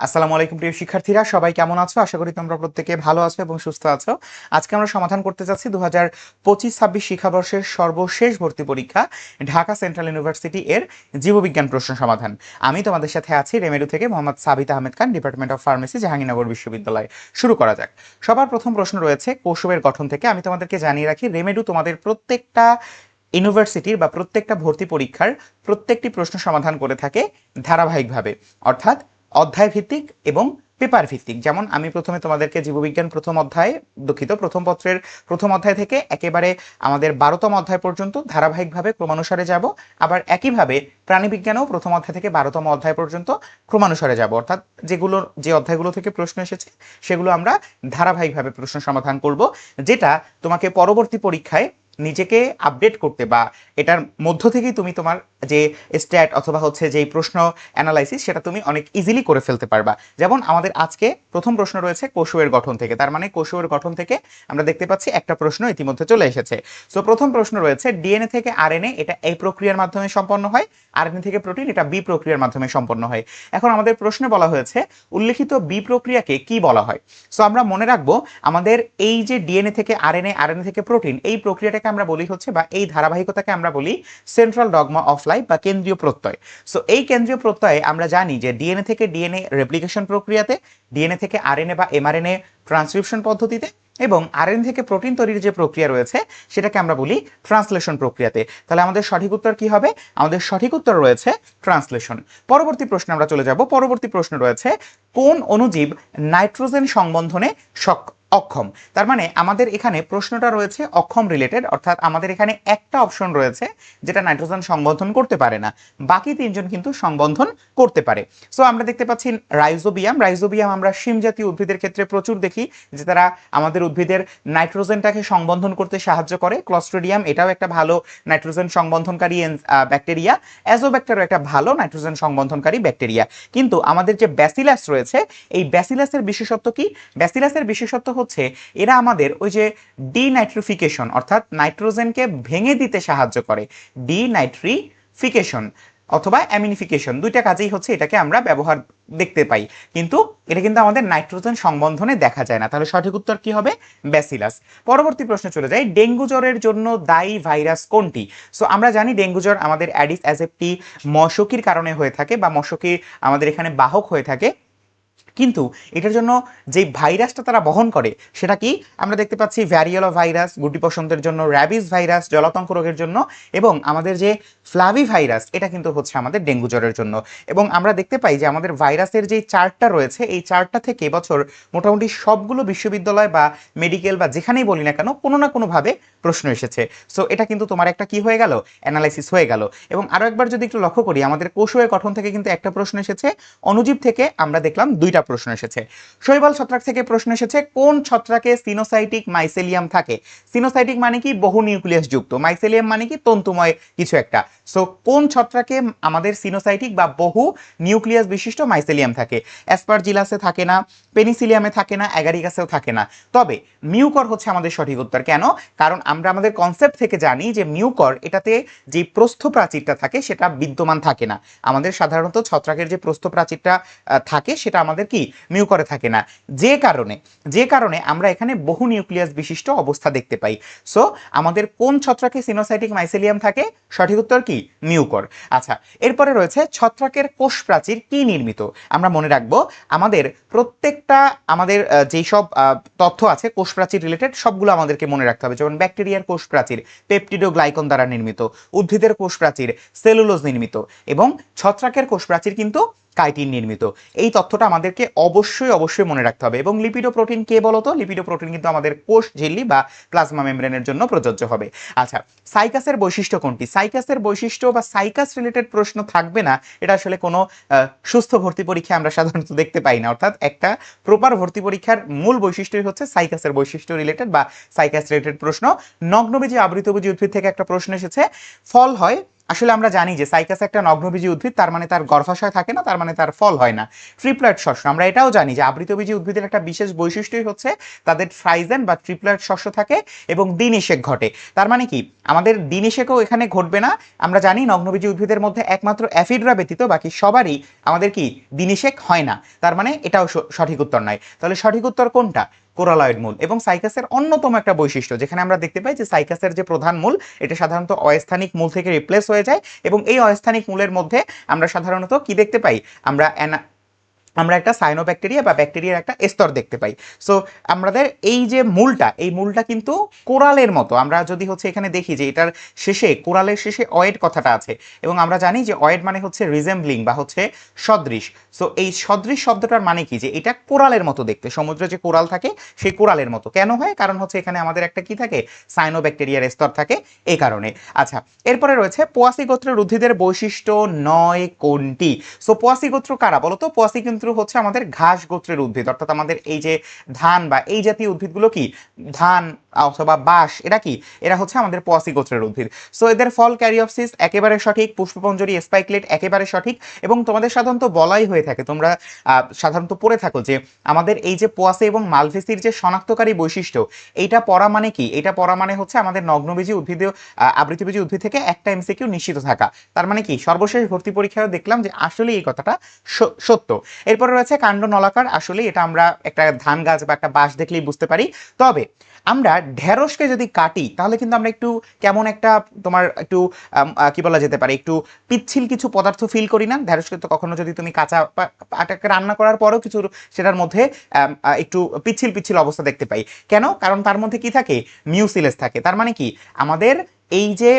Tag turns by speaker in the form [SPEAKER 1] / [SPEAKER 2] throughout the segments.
[SPEAKER 1] আসসালামু আলাইকুম প্রিয় শিক্ষার্থীরা, সবাই কেমন আছো? আশা করি তোমরা প্রত্যেকে ভালো আছো এবং সুস্থ আছো। আজকে আমরা সমাধান করতে যাচ্ছি 2025-26 শিক্ষাবর্ষের সর্বশেষ ভর্তি পরীক্ষা ঢাকা সেন্ট্রাল ইউনিভার্সিটি এর জীববিজ্ঞান প্রশ্ন সমাধান। আমি তোমাদের সাথে আছি রেমেডু থেকে মোহাম্মদ সাবিত Ahmed Khan, department of pharmacy, Jahangirnagar বিশ্ববিদ্যালয়। শুরু করা যাক। সবার প্রথম প্রশ্ন রয়েছে কোষের গঠন থেকে। আমি তোমাদেরকে জানিয়ে রাখি, রেমেডু তোমাদের প্রত্যেকটা ইউনিভার্সিটির বা প্রত্যেকটা ভর্তি পরীক্ষার প্রত্যেকটি প্রশ্ন সমাধান করে থাকে ধারাবাহিকভাবে, অর্থাৎ অধ্যায় ভিত্তিক এবং পেপার ভিত্তিক। যেমন আমি প্রথমে তোমাদেরকে জীববিজ্ঞান প্রথম পত্রের প্রথম অধ্যায় থেকে একেবারে আমাদের 12তম অধ্যায় পর্যন্ত ধারাবাহিকভাবে ক্রমানুসারে যাব। আবার একইভাবে প্রাণীবিজ্ঞানেও প্রথম অধ্যায় থেকে 12তম অধ্যায় পর্যন্ত ক্রমানুসারে যাব, অর্থাৎ যে অধ্যায়গুলো থেকে প্রশ্ন এসেছে সেগুলো আমরা ধারাবাহিকভাবে প্রশ্ন সমাধান করব, যেটা তোমাকে পরবর্তী পরীক্ষায় নিজেকে আপডেট করতে বা এটার মধ্য থেকেই তুমি তোমার যে স্ট্যাট অথবা হচ্ছে যেই প্রশ্ন অ্যানালাইসিস সেটা তুমি অনেক ইজিলি করে ফেলতে পারবা। যেমন আমাদের আজকে প্রথম প্রশ্ন রয়েছে কোষের গঠন থেকে, তার মানে কোষের গঠন থেকে আমরা দেখতে পাচ্ছি একটা প্রশ্ন ইতিমধ্যে চলে এসেছে। সো প্রথম প্রশ্ন রয়েছে ডিএনএ থেকে আরএনএ, এটা এই প্রক্রিয়ার মাধ্যমে সম্পন্ন হয়। আরএনএ থেকে প্রোটিন, এটা বি প্রক্রিয়ার মাধ্যমে সম্পন্ন হয়। এখন আমাদের প্রশ্নে বলা হয়েছে উল্লেখিত বি প্রক্রিয়াকে কি বলা হয়। সো আমরা মনে রাখবো আমাদের এই যে ডিএনএ থেকে আরএনএ, আরএনএ থেকে প্রোটিন, এই প্রক্রিয়াটাকে আমরা বলি হচ্ছে বা এই ধারাবাহিকতাকে আমরা বলি সেন্ট্রাল ডগমা অফ লাইফ বা কেন্দ্রীয় প্রত্যয়। সো এই কেন্দ্রীয় প্রত্যয়ে আমরা জানি যে ডিএনএ থেকে ডিএনএ রেপ্লিকেশন প্রক্রিয়াতে, ডিএনএ থেকে আরএনএ বা এমআরএনএ ট্রান্সক্রিপশন পদ্ধতিতে, এবং আরএনএ থেকে প্রোটিন তৈরির যে প্রক্রিয়া রয়েছে সেটাকে আমরা বলি ট্রান্সলেশন প্রক্রিয়াতে। তাহলে আমাদের সঠিক উত্তর কি হবে? আমাদের সঠিক উত্তর রয়েছে ট্রান্সলেশন। পরবর্তী প্রশ্নে আমরা চলে যাব। পরবর্তী প্রশ্ন রয়েছে কোন অণুজীব নাইট্রোজেন সংবন্ধনে অক্ষম। তার মানে আমাদের এখানে প্রশ্নটা রয়েছে অক্ষম রিলেটেড, অর্থাৎ আমাদের এখানে একটা অপশন রয়েছে যেটা নাইট্রোজেন সংবন্ধন করতে পারে না, বাকি তিনজন কিন্তু সংবন্ধন করতে পারে। সো আমরা দেখতে পাচ্ছি রাইজোবিয়াম আমরা শিম জাতীয় উদ্ভিদের ক্ষেত্রে প্রচুর দেখি যে তারা আমাদের উদ্ভিদের নাইট্রোজেনটাকে সংবন্ধন করতে সাহায্য করে। ক্লস্ট্রিডিয়াম এটাও একটা ভালো নাইট্রোজেন সংবন্ধনকারী ব্যাকটেরিয়া। অ্যাজোব্যাক্টারও একটা ভালো নাইট্রোজেন সংবন্ধনকারী ব্যাকটেরিয়া। কিন্তু আমাদের যে ব্যাসিলাস রয়েছে, এই ব্যাসিলাসের বিশেষত্ব কি? ব্যাসিলাসের বিশেষত্ব হচ্ছে এরা আমাদের ওই যে ডিনাইট্রিফিকেশন, অর্থাৎ নাইট্রোজেনকে ভেঙে দিতে সাহায্য করে। ডিনাইট্রিফিকেশন অথবা অ্যামিনিফিকেশন, দুইটা কাজেই হচ্ছে এটাকে আমরা ব্যবহার দেখতে পাই, কিন্তু এটা কিন্তু আমাদের নাইট্রোজেন সংবন্ধনে দেখা যায় না। তাহলে সঠিক উত্তর কি হবে? ব্যাসিলাস। পরবর্তী প্রশ্নে চলে যাই, ডেঙ্গু জ্বরের জন্য দায়ী ভাইরাস কোনটি? সো আমরা জানি ডেঙ্গু জ্বর আমাদের অ্যাডিস অ্যাজেপ্টি মশকির কারণে হয়ে থাকে বা মশকি আমাদের এখানে বাহক হয়ে থাকে, কিন্তু এটার জন্য যে ভাইরাসটা তারা বহন করে সেটা কি? আমরা দেখতে পাচ্ছি ভ্যারিওলা ভাইরাস গুটি বসন্তের জন্য, র্যাবিস ভাইরাস জলাতঙ্ক রোগের জন্য, এবং আমাদের যে ফ্লাভি ভাইরাস এটা কিন্তু হচ্ছে আমাদের ডেঙ্গু জ্বরের জন্য। এবং আমরা দেখতে পাই যে আমাদের ভাইরাসের যে চার্টটা রয়েছে, এই চার্টটা থেকে এবছর মোটামুটি সবগুলো বিশ্ববিদ্যালয় বা মেডিকেল বা যেখানেই বলি না কেন কোনো না কোনোভাবে প্রশ্ন এসেছে। সো এটা কিন্তু তোমার একটা কি হয়ে গেল? অ্যানালাইসিস হয়ে গেল। এবং আরো একবার যদি একটু লক্ষ্য করি, আমাদের কোষীয় গঠন থেকে কিন্তু একটা প্রশ্ন এসেছে, অণুজীব থেকে আমরা দেখলাম দুইটা প্রশ্ন এসেছে। শৈবাল ছত্রাক থেকে প্রশ্ন এসেছে কোন ছত্রাকে সিনোসাইটিক মাইসেলিয়াম থাকে। সিনোসাইটিক মানে কি? বহু নিউক্লিয়াস যুক্ত। মাইসেলিয়াম মানে কি? তন্তুময় কিছু একটা। সো কোন ছত্রাকে আমাদের সিনোসাইটিক বা বহু নিউক্লিয়াস বিশিষ্ট মাইসেলিয়াম থাকে? অ্যাসপারজিলাসে থাকে না, পেনিসিলিয়ামে থাকে না, অ্যাগারিকাসেও থাকে না। তবে মিউকর হচ্ছে আমাদের সঠিক উত্তর। কেন? কারণ আমরা আমাদের কনসেপ্ট থেকে জানি যে মিউকর এটাতে যে প্রস্থ প্রাচীরটা থাকে সেটা বিদ্যমান থাকে না। আমাদের সাধারণত ছত্রাকের যে প্রস্থ প্রাচীরটা থাকে সেটা আমাদের কি? মিউকরে থাকে না। যে কারণে আমরা এখানে বহু নিউক্লিয়াস বিশিষ্ট অবস্থা দেখতে পাই। সো আমাদের কোন ছত্রাকে সিনোসাইটিক মাইসেলিয়াম থাকে? সঠিক উত্তর কি? মিউকর। আচ্ছা, এরপরে রয়েছে ছত্রাকের কোষ প্রাচীর কি নির্মিত? আমরা মনে রাখবো আমাদের প্রত্যেকটা আমাদের যেই সব তথ্য আছে কোষ প্রাচীর রিলেটেড সবগুলো আমাদেরকে মনে রাখতে হবে। যেমন ব্যাকটেরিয়ার কোষ প্রাচীর পেপটিডোগ্লাইকন দ্বারা নির্মিত, উদ্ভিদের কোষ প্রাচীর সেলুলোজ নির্মিত, এবং ছত্রাকের কোষ প্রাচীর কিন্তু কাইটিন নির্মিত। এই তথ্যটা আমাদেরকে অবশ্যই মনে রাখতে হবে। এবং লিপিডোপ্রোটিন কে বলতো? লিপিডোপ্রোটিন কিন্তু আমাদের কোষ ঝিল্লি বা প্লাজমা মেমব্রেনের জন্য প্রযোজ্য হবে। আচ্ছা, সাইকাসের বৈশিষ্ট্য কোনটি? সাইকাসের বৈশিষ্ট্য বা সাইকাস রিলেটেড প্রশ্ন থাকবে না, এটা আসলে কোনো সুস্থ ভর্তি পরীক্ষা আমরা সাধারণত দেখতে পাই না। অর্থাৎ একটা প্রপার ভর্তি পরীক্ষার মূল বৈশিষ্ট্যই হচ্ছে সাইকাসের বৈশিষ্ট্য রিলেটেড বা সাইকাস রিলেটেড প্রশ্ন। নগ্নবীজি আবৃতবীজি উদ্ভিদ থেকে একটা প্রশ্ন এসেছে, ফল হয় আসলে আমরা জানি যে সাইকাস একটা নগ্নবীজী উদ্ভিদ, তার মানে তার গর্ভাশয় থাকে না, তার মানে তার ফল হয় না। ট্রিপ্লয়েড শস্য, আমরা এটাও জানি যে আবৃতবীজী উদ্ভিদের একটা বিশেষ বৈশিষ্ট্যই হচ্ছে তাদের ফ্রাইজেন বা ট্রিপ্লয়েড শস্য থাকে এবং দিনিষেক ঘটে। তার মানে কি আমাদের দিনিষেকও এখানে ঘটবে না। আমরা জানি নগ্নবীজী উদ্ভিদের মধ্যে একমাত্র অ্যাফিডরা ব্যতীত বাকি সবারই আমাদের কি দিনিষেক হয় না, তার মানে এটাও সঠিক উত্তর নয়। তাহলে সঠিক উত্তর কোনটা? কোরালয়েড মূল। এবং সাইকাসের অন্যতম একটা বৈশিষ্ট্য যেখানে আমরা দেখতে পাই যে সাইকাসের যে প্রধান মূল এটা সাধারণত অস্থানিক মূল থেকে রিপ্লেস হয়ে যায়, এবং এই অস্থানিক মূলের মধ্যে আমরা সাধারণত কি দেখতে পাই? আমরা একটা সাইনোব্যাকটেরিয়া বা ব্যাকটেরিয়ার একটা স্তর দেখতে পাই। সো আমাদের এই যে মূলটা, এই মূলটা কিন্তু কোরালের মতো। আমরা যদি হচ্ছে এখানে দেখি যে এটার শেষে, কোরালের শেষে অয়েড কথাটা আছে, এবং আমরা জানি যে অয়েড মানে হচ্ছে রিজেম্বলিং বা হচ্ছে সদৃশ। সো এই সদৃশ শব্দটার মানে কি? যে এটা কোরালের মতো দেখতে, সমুদ্রে যে কোরাল থাকে সেই কোরালের মতো। কেন হয়? কারণ হচ্ছে এখানে আমাদের একটা কি থাকে? সাইনোব্যাকটেরিয়ার স্তর থাকে, এই কারণে। আচ্ছা, এরপরে রয়েছে পোয়াসি গোত্রের উদ্ভিদের বৈশিষ্ট্য নয় কোনটি? সো পোয়াসি গোত্র কারা বলতো? পোয়াসি কিন্তু হচ্ছে আমাদের ঘাস গোত্রের উদ্ভিদ, অর্থাৎ আমাদের এই যে ধান বা এই জাতীয় উদ্ভিদগুলো কি ধান অথবা বাঁশ, এরা কি? এরা হচ্ছে আমাদের পোয়াসি গোত্রের উদ্ভিদ। সো এদের ফল ক্যারিওপসিস একেবারে সঠিক, পুষ্পপঞ্জরি স্পাইকলেট একেবারে সঠিক। এবং তোমাদের সাধারণত বলাই হয়ে থাকে, তোমরা সাধারণত পড়ে থাকো যে আমাদের এই যে পোয়াসি এবং মালভেসির যে শনাক্তকারী বৈশিষ্ট্য, এইটা পড়া মানে কি? এটা পড়া মানে হচ্ছে আমাদের নগ্নবীজী উদ্ভিদীয় আবৃতবীজী উদ্ভিদ থেকে একটা এমসিকিউ নিশ্চিত থাকা। তার মানে কি সর্বশেষ ভর্তি পরীক্ষায় দেখলাম যে আসলে এই কথাটা সত্য। এরপরে রয়েছে কাণ্ড নলাকার, আসলে এটা আমরা একটা ধান গাছ বা একটা বাঁশ দেখলেই বুঝতে পারি। তবে আমরা ঢেঁড়সকে যদি কাটি তাহলে কিন্তু আমরা একটু কেমন একটা তোমার একটু কি বলা যেতে পারে, একটু পিচ্ছিল কিছু পদার্থ ফিল করি না? ঢেঁড়সকে তো কখনো যদি তুমি কাঁচা আটাকে রান্না করার পরেও কিছু সেটার মধ্যে একটু পিচ্ছিল পিচ্ছিল অবস্থা দেখতে পাই। কেন? কারণ তার মধ্যে কি থাকে? মিউসিলেস থাকে। তার মানে কি আমাদের এই যে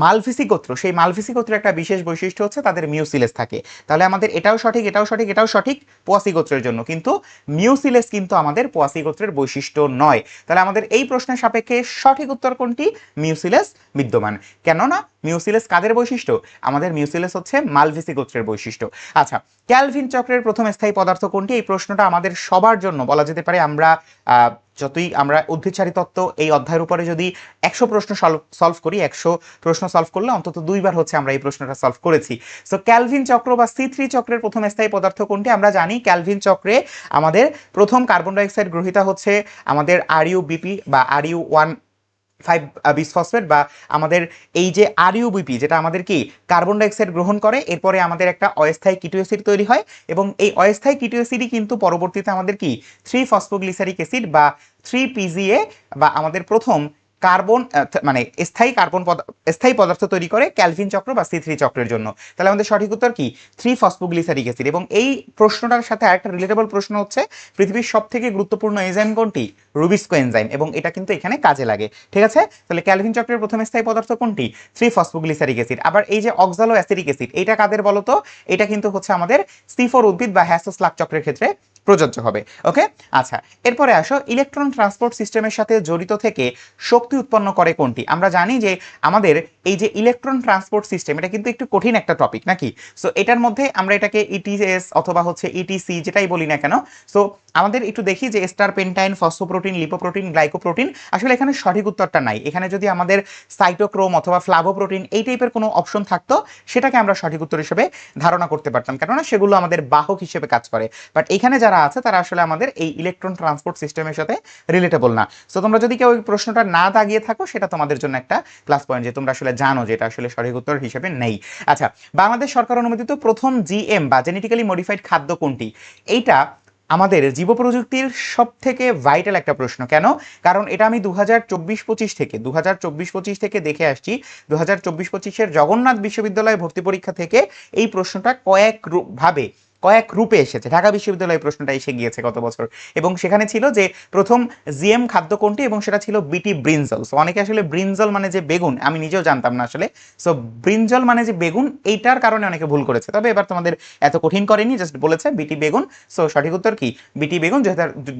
[SPEAKER 1] মালভিসি গোত্র, সেই মালভিসি গোত্রের একটা বিশেষ বৈশিষ্ট্য হচ্ছে তাদের মিউসিলেস থাকে। তাহলে আমাদের এটাও সঠিক, এটাও সঠিক, এটাও সঠিক পোয়াসি গোত্রের জন্য, কিন্তু মিউসিলেস কিন্তু আমাদের পোয়াসি গোত্রের বৈশিষ্ট্য নয়। তাহলে আমাদের এই প্রশ্নের সাপেক্ষে সঠিক উত্তর কোনটি? মিউসিলেস বিদ্যমান। কেননা মিউসিলেস কাদের বৈশিষ্ট্য? আমাদের মিউসিলেস হচ্ছে মালভিসি গোত্রের বৈশিষ্ট্য। আচ্ছা, ক্যালভিন চক্রের প্রথম স্থায়ী পদার্থ কোনটি? এই প্রশ্নটা আমাদের সবার জন্য বলা যেতে পারে, আমরা যতই আমরা উদ্ভিদসারী তত্ত্ব এই অধ্যায়ের উপরে যদি 100 প্রশ্ন সলভ করি, 100 প্রশ্ন সলভ করলে অন্তত 2বার হচ্ছে আমরা এই প্রশ্নটা সলভ করেছি। সো ক্যালভিন চক্র বা C3 চক্রের প্রথম স্থায়ী পদার্থ কোনটি? আমরা জানি ক্যালভিন চক্রে আমাদের প্রথম কার্বন ডাইঅক্সাইড গ্রহীতা হচ্ছে আমাদের RuBp বা Ru1,5 বিসফসফেট, বা আমাদের এই যে RuBp যেটা আমাদের কি কার্বন ডাইঅক্সাইড গ্রহণ করে, এরপরে আমাদের একটা অস্থায়ী কিটো অ্যাসিড তৈরি হয়, এবং এই অস্থায়ী কিটো অ্যাসিডই কিন্তু পরবর্তীতে আমাদের কি 3 ফসফোগ্লিসারিক অ্যাসিড বা 3 PGA বা আমাদের প্রথম কার্বন মানে স্থায়ী পদার্থ তৈরি করে ক্যালভিন চক্র বা C3 চক্রের জন্য। তাহলে আমাদের সঠিক উত্তর কি? 3 ফসফোগ্লিসারিক অ্যাসিড। এবং এই প্রশ্নটার সাথে আরেকটা রিলেটেবল প্রশ্ন হচ্ছে পৃথিবীর সবথেকে গুরুত্বপূর্ণ এনজাইম কোনটি? রুবিস্কো এনজাইম, এবং এটা কিন্তু এখানে কাজে লাগে। ঠিক আছে, তাহলে ক্যালভিন চক্রের প্রথম স্থায়ী পদার্থ কোনটি? 3 ফসফোগ্লিসারিক অ্যাসিড। আবার এই যে অক্সালো অ্যাসিটিক অ্যাসিড, এটা কাদের বলতো? এটা কিন্তু হচ্ছে আমাদের C4 উদ্ভিদ বা হ্যাসোস্লাগ চক্রের ক্ষেত্রে প্রযোজ্য হবে। ওকে, আচ্ছা, এরপরে আসো ইলেকট্রন ট্রান্সপোর্ট সিস্টেমের সাথে জড়িত থেকে শক্তি উৎপন্ন করে কোনটি? আমরা জানি যে আমাদের এই যে ইলেকট্রন ট্রান্সপোর্ট সিস্টেম, এটা কিন্তু একটু কঠিন একটা টপিক নাকি? সো এটার মধ্যে আমরা এটাকে ETS অথবা হচ্ছে ETC যেটাই বলি না কেন, সো আমাদের একটু দেখি যে ester pentyne, phosphoprotein, lipoprotein, glycoprotein, আসলে এখানে সঠিক উত্তরটা নাই। এখানে যদি আমাদের সাইটোক্রোম অথবা ফ্লাভোপ্রোটিন এই টাইপের কোনো অপশন থাকতো সেটাকে আমরা সঠিক উত্তর হিসেবে ধারণা করতে পারতাম, কেননা সেগুলো আমাদের বাহক হিসেবে কাজ করে। বাট এখানে যারা আছে তারা আসলে আমাদের এই ইলেকট্রন ট্রান্সপোর্ট সিস্টেমের সাথে রিলেটেবল না। সো তোমরা যদি কেউ ওই প্রশ্নটা না দাগিয়ে থাকো সেটা তোমাদের জন্য একটা প্লাস পয়েন্ট, যে তোমরা আসলে জানো যে এটা আসলে সঠিক উত্তর হিসেবে নেই। আচ্ছা, বাংলাদেশ সরকার অনুমোদিত প্রথম GM বা জেনেটিক্যালি মডিফাইড খাদ্য কোনটি? এইটা আমাদের জীব প্রযুক্তির সব থেকে ভাইটাল একটা প্রশ্ন। কেন? কারণ এটা আমি 2024-25 থেকে দেখে আসছি। 2024-25-এর জগন্নাথ বিশ্ববিদ্যালয় ভর্তি পরীক্ষা থেকে এই প্রশ্নটা কয়েক রূপে এসেছে। ঢাকা বিশ্ববিদ্যালয়ে প্রশ্নটা এসে গিয়েছে গত বছর, এবং সেখানে ছিল যে প্রথম GM খাদ্য কোনটি, এবং সেটা ছিল বিটি ব্রিনজল। সো অনেকে আসলে ব্রিনজল মানে যে বেগুন, আমি নিজেও জানতাম না আসলে। সো ব্রিনজল মানে যে বেগুন, এইটার কারণে অনেকে ভুল করেছে। তবে এবার তোমাদের এত কঠিন করেনি, জাস্ট বলেছে বিটি বেগুন। সো সঠিক উত্তর কি? বিটি বেগুন,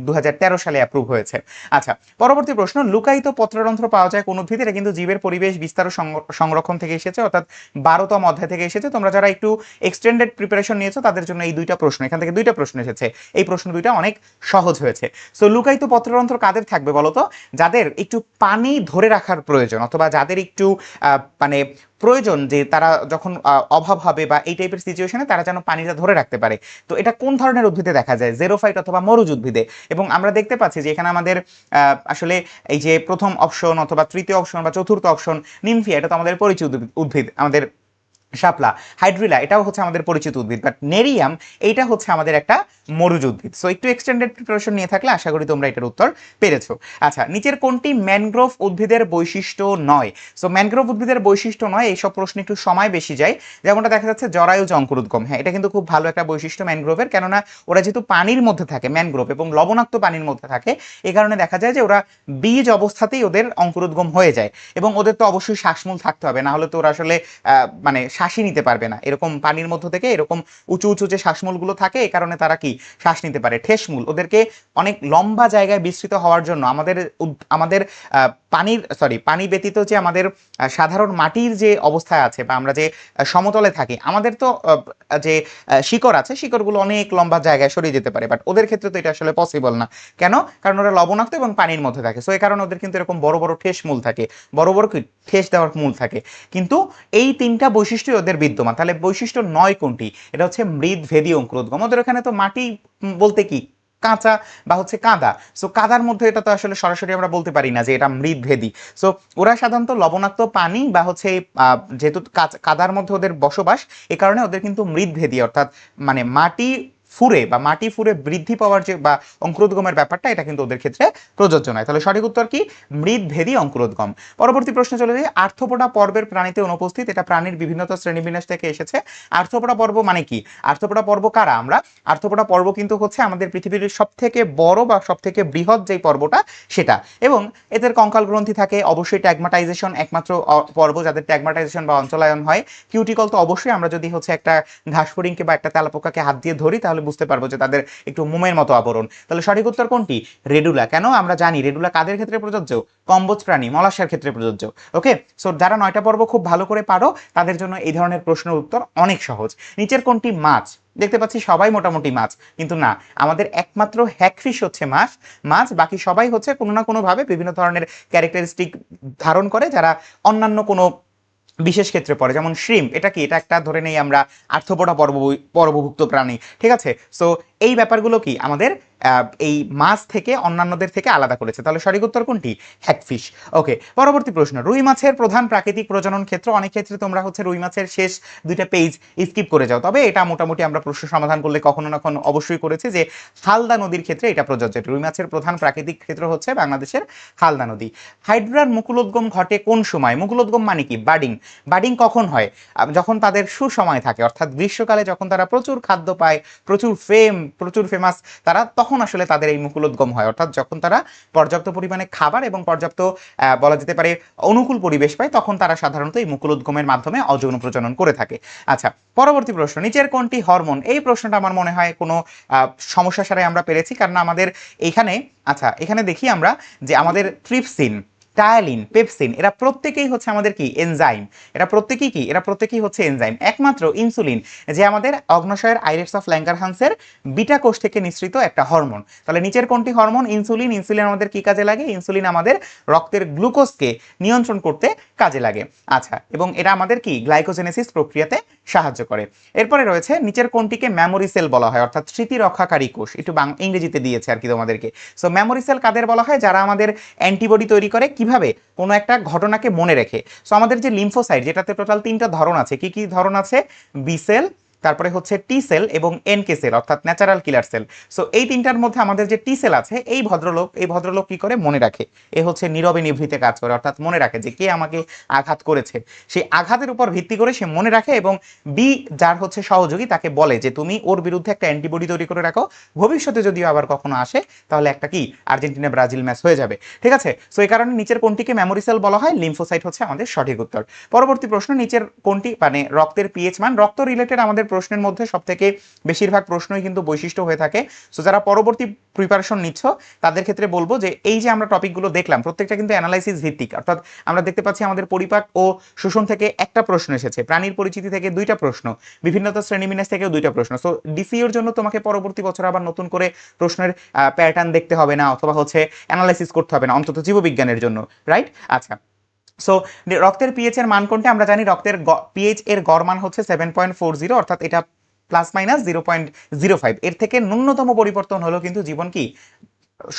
[SPEAKER 1] 2013 সালে অ্যাপ্রুভ হয়েছে। আচ্ছা, পরবর্তী প্রশ্ন, লুকায়িত পত্ররন্ধ্র পাওয়া যায় কোন উদ্ভিদ? এটা কিন্তু জীবের পরিবেশ বিস্তার ও সংরক্ষণ থেকে এসেছে, অর্থাৎ 12তম অধ্যায় থেকে এসেছে। তোমরা যারা একটু এক্সটেন্ডেড প্রিপারেশন নিয়েছো তাদের জন্য এই দুইটা প্রশ্ন, এখান থেকে দুইটা প্রশ্ন এসেছে, এই প্রশ্ন দুইটা অনেক সহজ হয়েছে। সো লুকায়িত পত্ররন্ধ্র কাদের থাকবে বলতো? যাদের একটু পানি ধরে রাখার প্রয়োজন, অথবা যাদের একটু মানে প্রয়োজন যে তারা যখন অভাব হবে বা এই টাইপের সিচুয়েশনে তারা যেন পানিটা ধরে রাখতে পারে। তো এটা কোন ধরনের উদ্ভিদে দেখা যায়? জেরোফাইট অথবা মরুজ উদ্ভিদে। এবং আমরা দেখতে পাচ্ছি যে এখানে আমাদের আসলে এই যে প্রথম অপশন অথবা তৃতীয় অপশন বা চতুর্থ অপশন নিমফিয়া, এটা তো আমাদের পরিচিত উদ্ভিদ, আমাদের শাপলা, হাইড্রিলা এটাও হচ্ছে আমাদের পরিচিত উদ্ভিদ, বাট নেরিয়াম এইটা হচ্ছে আমাদের একটা মরুজ উদ্ভিদ। সো একটু এক্সটেন্ডেড প্রিপারেশন নিয়ে থাকলে আশা করি তোমরা এটার উত্তর পেরেছো। আচ্ছা, নিচের কোনটি ম্যানগ্রোভ উদ্ভিদের বৈশিষ্ট্য নয়? সো ম্যানগ্রোভ উদ্ভিদের বৈশিষ্ট্য নয়, এইসব প্রশ্ন একটু সময় বেশি যায়। যেমনটা দেখা যাচ্ছে জরায়ুজ অঙ্কুরোদ্গম, হ্যাঁ এটা কিন্তু খুব ভালো একটা বৈশিষ্ট্য ম্যানগ্রোভের, কেননা ওরা যেহেতু পানির মধ্যে থাকে, ম্যানগ্রোভ এবং লবণাক্ত পানির মধ্যে থাকে, এই কারণে দেখা যায় যে ওরা বীজ অবস্থাতেই ওদের অঙ্কুরোদ্গম হয়ে যায়। এবং ওদের তো অবশ্যই শ্বাসমূল থাকতে হবে, না হলে তো ওরা আসলে মানে শ্বাসই নিতে পারবে না। এরকম পানির মধ্য থেকে এরকম উঁচু উঁচু যে শ্বাসমূলগুলো থাকে, এই কারণে তারা কি শ্বাস নিতে পারে। ঠেসমূল, ওদেরকে অনেক লম্বা জায়গায় বিস্তৃত হওয়ার জন্য আমাদের আমাদের পানি ব্যতীত যে আমাদের সাধারণ মাটির যে অবস্থায় আছে বা আমরা যে সমতলে থাকি, আমাদের তো যে শিকড় আছে, শিকড়গুলো অনেক লম্বা জায়গায় সরিয়ে যেতে পারে, বাট ওদের ক্ষেত্রে তো এটা আসলে পসিবল না। কেন? কারণ ওরা লবণাক্ত এবং পানির মধ্যে থাকে। সো এই কারণে ওদের কিন্তু এরকম বড় বড় ঠেসমূল থাকে, বড় বড় কি ঠেস দেওয়ার মূল থাকে। কিন্তু এই তিনটা বৈশিষ্ট্য ওদের বিদ্যমান। তাহলে বৈশিষ্ট্য নয় কোনটি? এটা হচ্ছে মৃদভেদী অঙ্কুরোদ্গম। ওদের ওখানে তো মাটি বলতে কি কাঁচা বা হচ্ছে কাদা। সো কাদার মধ্যে এটা তো আসলে সরাসরি আমরা বলতে পারি না যে এটা মৃদভেদী। সো ওরা সাধারণত লবণাক্ত পানি বা হচ্ছে যেহেতু কাদার মধ্যে ওদের বসবাস, এ কারণে ওদের কিন্তু মৃদভেদী, অর্থাৎ মানে মাটি ফুরে বৃদ্ধি পাওয়ার যে বা অঙ্কুরোদ্গমের ব্যাপারটা, এটা কিন্তু ওদের ক্ষেত্রে প্রযোজ্য নয়। তাহলে সঠিক উত্তর কি? মৃদভেদী অঙ্কুরোদ্গম। পরবর্তী প্রশ্নে চলে যাই। আর্থ্রোপোডা পর্বের প্রাণীতে অনুপস্থিত, এটা প্রাণীর বিভিন্নতা শ্রেণীবিন্যাস থেকে এসেছে। আর্থ্রোপোডা পর্ব মানে কি? আর্থ্রোপোডা পর্ব কারা? আমরা আর্থ্রোপোডা পর্ব কিন্তু হচ্ছে আমাদের পৃথিবীর সবথেকে বড় বা সবথেকে বৃহৎ যেই পর্বটা সেটা। এবং এদের কঙ্কাল গ্রন্থি থাকে, অবশ্যই ট্যাগমাটাইজেশন একমাত্র পর্ব যাদের ট্যাগমাটাইজেশন বা অঞ্চলায়ন হয়। কিউটিকল তো অবশ্যই, আমরা যদি হচ্ছে একটা ঘাসফড়িংকে বা একটা তেলাপোকাকে হাত দিয়ে ধরি তাহলে বুঝতে পারবো যে তাদের একটু মোমের মতো আবরণ। তাহলে সঠিক উত্তর কোনটি? রেডুলা। কেন? আমরা জানি রেডুলা কাদের ক্ষেত্রে প্রযোজ্য? কম্বোজ প্রাণী, মলাস্কার ক্ষেত্রে প্রযোজ্য। ওকে, সো যারা 9টা পর্ব খুব ভালো করে পারো তাদের জন্য এই ধরনের প্রশ্নের উত্তর অনেক সহজ। নিচের কোনটি মাছ? দেখতে পাচ্ছি সবাই মোটামুটি মাছ, কিন্তু না, আমাদের একমাত্র হ্যাগফিশ হচ্ছে মাছ, বাকি সবাই হচ্ছে কোনো না কোনো ভাবে বিভিন্ন ধরনের ক্যারেক্টারিস্টিক ধারণ করে, যারা অন্যান্য কোনো বিশেষ ক্ষেত্রে পড়ে। যেমন শ্রিম্প, এটা কি? এটা একটা ধরে নেই আমরা আর্থ্রোপোডা পর্বভুক্ত প্রাণী, ঠিক আছে? সো এই ব্যাপারগুলো কি আমাদের এই মাছ থেকে অন্যান্যদের থেকে আলাদা করেছে। তাহলে সঠিক উত্তর কোনটি? হ্যাগফিশ। ওকে, পরবর্তী প্রশ্ন। রুই মাছের প্রধান প্রাকৃতিক প্রজনন ক্ষেত্র। অনেক ক্ষেত্রে তোমরা হচ্ছে রুই মাছের শেষ দুইটা পেজ স্কিপ করে যাও, তবে এটা মোটামুটি আমরা প্রশ্ন সমাধান করলে কখনো না কখনো অবশ্যই করেছি যে হালদা নদীর ক্ষেত্রে এটা প্রযোজ্য। রুই মাছের প্রধান প্রাকৃতিক ক্ষেত্র হচ্ছে বাংলাদেশের হালদা নদী। হাইড্রার মুকুলোদ্গম ঘটে কোন সময়? মুকুলোদ্গম মানে কি? বাডিং কখন হয়? যখন তাদের সুসময় থাকে, অর্থাৎ গ্রীষ্মকালে যখন তারা প্রচুর খাদ্য পায়, প্রচুর ফেমাস তারা, তখন আসলে তাদের এই মুকুলোদ্গম হয়। অর্থাৎ যখন তারা পর্যাপ্ত পরিমাণে খাবার এবং পর্যাপ্ত বলা যেতে পারে অনুকূল পরিবেশ পায়, তখন তারা সাধারণত এই মুকুলোদ্গমের মাধ্যমে অযৌন প্রজনন করে থাকে। আচ্ছা, পরবর্তী প্রশ্ন। নিচের কোনটি হরমোন? এই প্রশ্নটা আমার মনে হয় কোনো সমস্যা ছাড়াই আমরা পেরেছি, কারণ আমাদের এখানে এখানে দেখি আমরা যে আমাদের ট্রিপসিন, টায়ালিন, পেপসিন এরা প্রত্যেকেই হচ্ছে আমাদের কি? এনজাইম। এরা প্রত্যেকেই হচ্ছে এনজাইম। একমাত্র ইনসুলিন, যে আমাদের অগ্ন্যাশয়ের আইলেটস অফ ল্যাঙ্গারহান্সের বিটা কোষ থেকে নিঃসৃত একটা হরমোন। তাহলে নিচের কোনটি হরমোন? ইনসুলিন আমাদের কি কাজে লাগে? ইনসুলিন আমাদের রক্তের গ্লুকোজকে নিয়ন্ত্রণ করতে কাজে লাগে। আচ্ছা, এবং এটা আমাদের কি? গ্লাইকোজেনেসিস প্রক্রিয়াতে সাহায্য করে। এরপরে রয়েছে নিচের কোনটিকে মেমোরি সেল বলা হয়, অর্থাৎ স্মৃতি রক্ষাকারী কোষ। একটু ইংরেজিতে দিয়েছে আর কি তোমাদেরকে। সো মেমোরি সেল কাদের বলা হয়? যারা আমাদের অ্যান্টিবডি তৈরি করে, কিভাবে? কোনো একটা ঘটনাকে মনে রেখে। সো আমাদের যে লিম্ফোসাইট, যেটাতে টোটাল 3টা ধরন আছে। কি কি ধরন আছে? বি সেল, তারপরে হচ্ছে টি সেল এবং এনকে সেল, অর্থাৎ ন্যাচারাল কিলার সেল। সো এই তিনটার মধ্যে আমাদের যে টি সেল আছে, এই ভদ্রলোক কি করে? মনে রাখে। এ হচ্ছে নীরবে নিভৃতে কাজ করে, অর্থাৎ মনে রাখে যে কে আমাকে আঘাত করেছে। সেই আঘাতের উপর ভিত্তি করে সে মনে রাখে, এবং বি যার হচ্ছে সহযোগী তাকে বলে যে তুমি ওর বিরুদ্ধে একটা অ্যান্টিবডি তৈরি করে রাখো, ভবিষ্যতে যদিও আবার কখনো আসে তাহলে একটা কি আর্জেন্টিনা ব্রাজিল ম্যাচ হয়ে যাবে, ঠিক আছে? সো এই কারণে নিচের কোনটিকে মেমোরি সেল বলা হয়? লিম্ফোসাইট হচ্ছে আমাদের সঠিক উত্তর। পরবর্তী প্রশ্ন। নিচের কোনটি মানে রক্তের পিএইচ মান? রক্ত রিলেটেড আমাদের প্রশ্নের মধ্যে সবথেকে বেশিরভাগ প্রশ্নই কিন্তু বৈশিষ্ট্য হয়ে থাকে। সো যারা পরবর্তী প্রিপারেশন নিচ্ছ তাদের ক্ষেত্রে বলবো যে এই যে আমরা টপিকগুলো দেখলাম প্রত্যেকটা কিন্তু অ্যানালাইসিস ভিত্তিক, অর্থাৎ আমরা দেখতে পাচ্ছি আমাদের পরিপাক ও শোষণ থেকে একটা প্রশ্ন এসেছে, প্রাণীর পরিচিতি থেকে দুইটা প্রশ্ন, বিভিন্নতা শ্রেণীবিন্যাস থেকেও দুইটা প্রশ্ন। সো ডিসিওর জন্য তোমাকে পরবর্তী বছর আবার নতুন করে প্রশ্নের প্যাটার্ন দেখতে হবে না, অথবা হচ্ছে অ্যানালাইসিস করতে হবে না, অন্তত জীববিজ্ঞানের জন্য, রাইট? আচ্ছা, সো রক্তের পিএইচ এর মান কোনটা? আমরা জানি রক্তের পিএইচ এর গড় মান হচ্ছে 7.40, অর্থাৎ এটা প্লাস মাইনাস 0.05, এর থেকে ন্যূনতম পরিবর্তন হলো কিন্তু জীবন কি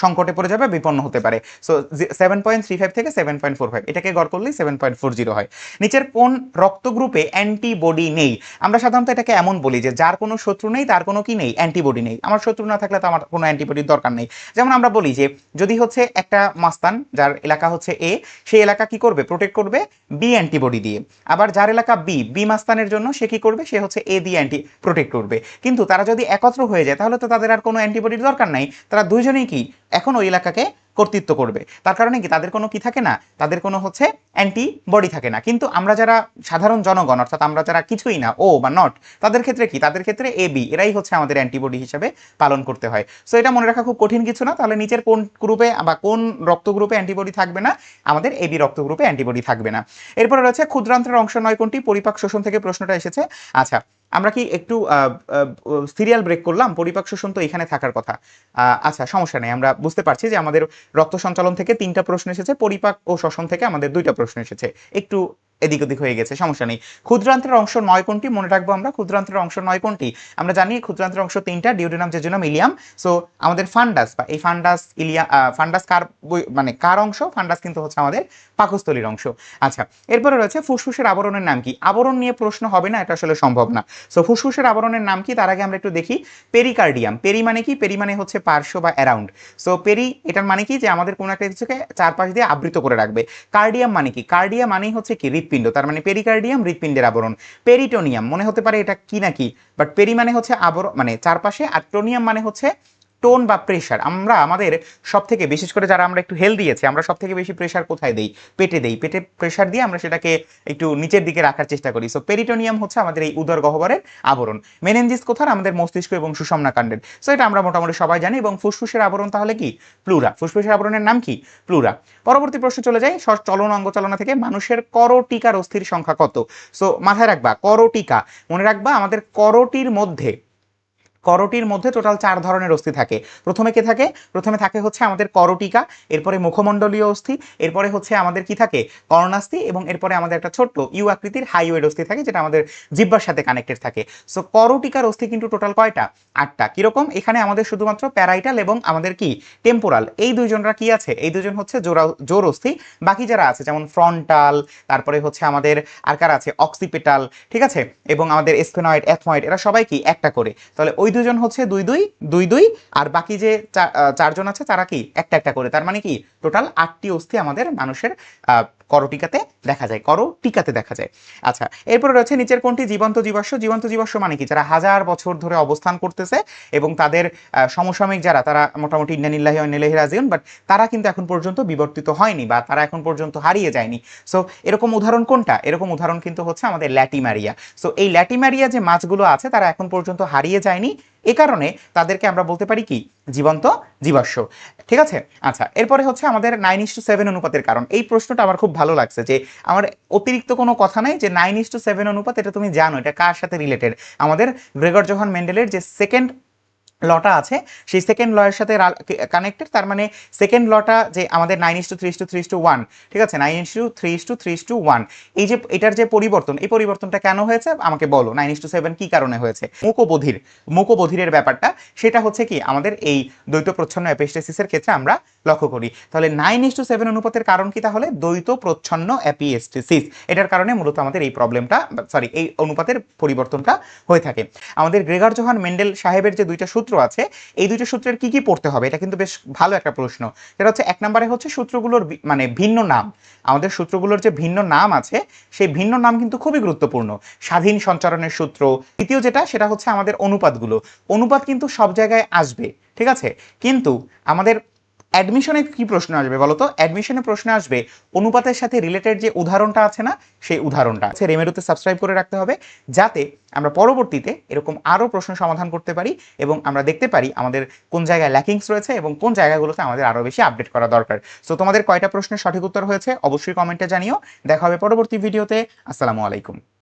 [SPEAKER 1] সংকটে পড়ে যাবে, বিপন্ন হতে পারে। সো 7.35 থেকে 7.45, এটাকে গড় করলেই 7.40 হয়। নিচের কোন রক্ত গ্রুপে অ্যান্টিবডি নেই? আমরা সাধারণত এটাকে এমন বলি যে যার কোনো শত্রু নেই তার কোনো কি নেই, অ্যান্টিবডি নেই। আমার শত্রু না থাকলে তো আমার কোনো অ্যান্টিবডির দরকার নেই। যেমন আমরা বলি যে যদি হচ্ছে একটা মাস্তান যার এলাকা হচ্ছে এ, সেই এলাকা কি করবে, প্রোটেক্ট করবে বি অ্যান্টিবডি দিয়ে। আবার যার এলাকা বি, বি মাস্তানের জন্য সে কি করবে, সে হচ্ছে এ দিয়ে প্রোটেক্ট করবে। কিন্তু তারা যদি একত্র হয়ে যায় তাহলে তো তাদের আর কোনো অ্যান্টিবডির দরকার নাই, তারা দুইজনেই কি এখন ওই এলাকাকে কর্তৃত্ব করবে। তার কারণে কি তাদের কোনো কি থাকে না, তাদের কোনো হচ্ছে অ্যান্টিবডি থাকে না। কিন্তু আমরা যারা সাধারণ জনগণ, অর্থাৎ আমরা যারা কিছুই না, ও বা নট, তাদের ক্ষেত্রে কি, তাদের ক্ষেত্রে এ বি এরাই হচ্ছে আমাদের অ্যান্টিবডি হিসেবে পালন করতে হয়। সো এটা মনে রাখা খুব কঠিন কিছু না। তাহলে নিচের কোন গ্রুপে বা কোন রক্ত গ্রুপে অ্যান্টিবডি থাকবে না? আমাদের এ বি রক্ত গ্রুপে অ্যান্টিবডি থাকবে না। এরপরে রয়েছে ক্ষুদ্রান্ত্রের অংশ নয় কোনটি? পরিপাক শোষণ থেকে প্রশ্নটা এসেছে। আচ্ছা, আমরা কি একটু সিরিয়াল ব্রেক করলাম? পরিপাক শোষণ তো এখানে থাকার কথা। আচ্ছা, সমস্যা নেই, আমরা বুঝতে পারছি যে আমাদের রক্ত সঞ্চালন থেকে 3টা প্রশ্ন এসেছে, পরিপাক ও শ্বসন থেকে আমাদের 2টা প্রশ্ন এসেছে, একটু এদিক ওদিক হয়ে গেছে, সমস্যা নেই। ক্ষুদ্রান্ত্রের অংশ নয় কোনটি? মনে রাখবো আমরা ক্ষুদ্রান্ত্রের অংশ নয় কোনটি। আমরা জানি ক্ষুদ্রান্ত্রের অংশ 3টা, ডিওডিনাম, জেজুনাম, ইলিয়াম। সো আমাদের ফান্ডাস বা এই ফান্ডাস ফান্ডাস কার মানে কার অংশ? ফান্ডাস কিন্তু হচ্ছে আমাদের পাকস্থলীর অংশ। আচ্ছা, এরপরে রয়েছে ফুসফুসের আবরণের নাম কি? আবরণ নিয়ে প্রশ্ন হবে না, এটা আসলে সম্ভব না। সো ফুসফুসের আবরণের নাম কি? তার আগে আমরা একটু দেখি। পেরিকার্ডিয়াম। পেরি মানে কি? পেরি মানে হচ্ছে পার্শ্ব বা অ্যারাউন্ড। সো পেরি এটার মানে কি, যে আমাদের কোনো একটা কিছুকে চারপাশ দিয়ে আবৃত করে রাখবে। কার্ডিয়াম মানে কি? কার্ডিয়াম মানেই হচ্ছে কি হৃৎপিণ্ড, তার মানে পেরিকার্ডিয়াম হৃৎপিণ্ডের আবরণ। পেরিটোনিয়াম মনে হতে পারে এটা কি নাকি, বাট পেরি মানে হচ্ছে আবরণ মানে চারপাশে, আর টোনিয়াম মানে হচ্ছে টোন বা প্রেশার। আমরা আমাদের সব থেকে বিশেষ করে যারা আমরা একটু হেলদি আছি, আমরা সব থেকে বেশি প্রেশার কোথায় দেই? পেটে দেই। পেটে প্রেশার দিয়ে আমরা সেটাকে একটু নিচের দিকে রাখার চেষ্টা করি। সো পেরিটোনিয়াম হচ্ছে আমাদের এই উদর গহ্বরের আবরণ। মেনেঞ্জিস কোথার? আমাদের মস্তিষ্ক এবং সুষুম্না কাণ্ডের। সো এটা আমরা মোটামুটি সবাই জানি। এবং ফুসফুসের আবরণ তাহলে কি? প্লুরা। ফুসফুসের আবরণের নাম কি? প্লুরা। পরবর্তী প্রশ্ন চলে যাই চলন অঙ্গচালনা থেকে। মানুষের করটিকার অস্থির সংখ্যা কত? সো মাথায় রাখবা করটিকা, মনে রাখবা আমাদের করটির মধ্যে টোটাল 4 ধরনের অস্থি থাকে। প্রথমে কে থাকে? প্রথমে থাকে হচ্ছে আমাদের করটিকা, এরপরে মুখমণ্ডলীয় অস্থি, এরপরে হচ্ছে আমাদের কি থাকে? কর্ণাস্থি, এবং এরপরে আমাদের একটা ছোট্ট ইউ আকৃতির হাইওয়েড অস্থি থাকে, যেটা আমাদের জিহ্বার সাথে কানেক্টেড থাকে। সো করটিকার অস্থি কিন্তু টোটাল কয়টা? 8টা। কিরকম? এখানে আমাদের শুধুমাত্র প্যারাইটাল এবং আমাদের কি টেম্পোরাল, এই দুইজনরা কি আছে? এই দুজন হচ্ছে জোর অস্থি। বাকি যারা আছে যেমন ফ্রন্টাল, তারপরে হচ্ছে আমাদের আর কার আছে? অক্সিপিটাল, ঠিক আছে, এবং আমাদের স্ফেনয়েড, এথময়েড, এরা সবাই কি একটা করে। তাহলে ওই দুজন হচ্ছে দুই দুই দুই দুই, আর বাকি যে চারজন আছে তারা কি একটা একটা করে। তার মানে কি টোটাল 8টি অস্থি আমাদের মানুষের করটিকাতে দেখা যায়, করটিকাতে দেখা যায়। আচ্ছা, এরপরে রয়েছে নিচের কোনটি জীবন্ত জীবাশ্ম? জীবন্ত জীবাশ্ম মানে কি? যারা হাজার বছর ধরে অবস্থান করতেছে এবং তাদের সমসাময়িক যারা, তারা মোটামুটি ইন্না লিল্লাহি ওয়া ইন্না ইলাইহি রাজিউন, বাট তারা কিন্তু এখন পর্যন্ত বিবর্তিত হয়নি বা তারা এখন পর্যন্ত হারিয়ে যায়নি। সো এরকম উদাহরণ কোনটা? এরকম উদাহরণ কিন্তু হচ্ছে আমাদের ল্যাটিমারিয়া। সো এই ল্যাটিমারিয়া যে মাছগুলো আছে তারা এখন পর্যন্ত হারিয়ে যায়নি, এ কারণে তাদেরকে আমরা বলতে পারি কি? জীবন্ত জীবাশ্ম, ঠিক আছে। আচ্ছা, এরপরে হচ্ছে আমাদের 9:7 অনুপাতের কারণ। এই প্রশ্নটা আমার খুব ভালো লাগছে, যে আমার অতিরিক্ত কোনো কথা নাই, যে 9:7 অনুপাত এটা তুমি জানো এটা কার সাথে রিলেটেড? আমাদের গ্রেগর জোহান মেন্ডেলের যে সেকেন্ড লটা আছে সেই সেকেন্ড লয়ের সাথে কানেক্টেড। তার মানে সেকেন্ড লটা যে আমাদের 9:3:3:1, ঠিক আছে, 9:3:3:1, এই যে এটার যে পরিবর্তন, এই পরিবর্তনটা কেন হয়েছে আমাকে বলো। 9:7 কি কারণে হয়েছে? মুকোবধিরের ব্যাপারটা, সেটা হচ্ছে কি আমাদের এই দ্বৈত প্রচ্ছন্ন অ্যাপিস্টেসিসের ক্ষেত্রে আমরা লক্ষ্য করি। তাহলে 9:7 অনুপাতের কারণ কি? তাহলে দ্বৈত প্রচ্ছন্ন অ্যাপিস্টেসিস, এটার কারণে মূলত আমাদের এই প্রবলেমটা, সরি, এই অনুপাতের পরিবর্তনটা হয়ে থাকে। আমাদের গ্রেগর জোহান মেন্ডেল সাহেবের যে 2টা সূত্র আছে, এই 2টা সূত্রের কি কি পড়তে হবে? এটা কিন্তু বেশ ভালো একটা প্রশ্ন। সেটা হচ্ছে 1 নম্বরে হচ্ছে সূত্রগুলোর মানে ভিন্ন নাম। আমাদের সূত্রগুলোর যে ভিন্ন নাম আছে সেই ভিন্ন নাম কিন্তু খুবই গুরুত্বপূর্ণ। স্বাধীন সঞ্চারণের সূত্র। দ্বিতীয় যেটা, সেটা হচ্ছে আমাদের অনুপাতগুলো। অনুপাত কিন্তু সব জায়গায় আসবে, ঠিক আছে, কিন্তু আমাদের অ্যাডমিশনে কি প্রশ্ন আসবে বলো তো? অ্যাডমিশনে প্রশ্ন আসবে অনুপাতের সাথে রিলেটেড যে উদাহরণটা আছে না, সেই উদাহরণটা আছে। রেমেরুতে সাবস্ক্রাইব করে রাখতে হবে, যাতে আমরা পরবর্তীতে এরকম আরও প্রশ্ন সমাধান করতে পারি এবং আমরা দেখতে পারি আমাদের কোন জায়গায় ল্যাকিংস রয়েছে এবং কোন জায়গাগুলোতে আমাদের আরও বেশি আপডেট করা দরকার। সো তোমাদের কয়টা প্রশ্নের সঠিক উত্তর হয়েছে অবশ্যই কমেন্টে জানিও। দেখা হবে পরবর্তী ভিডিওতে। আসসালামু আলাইকুম।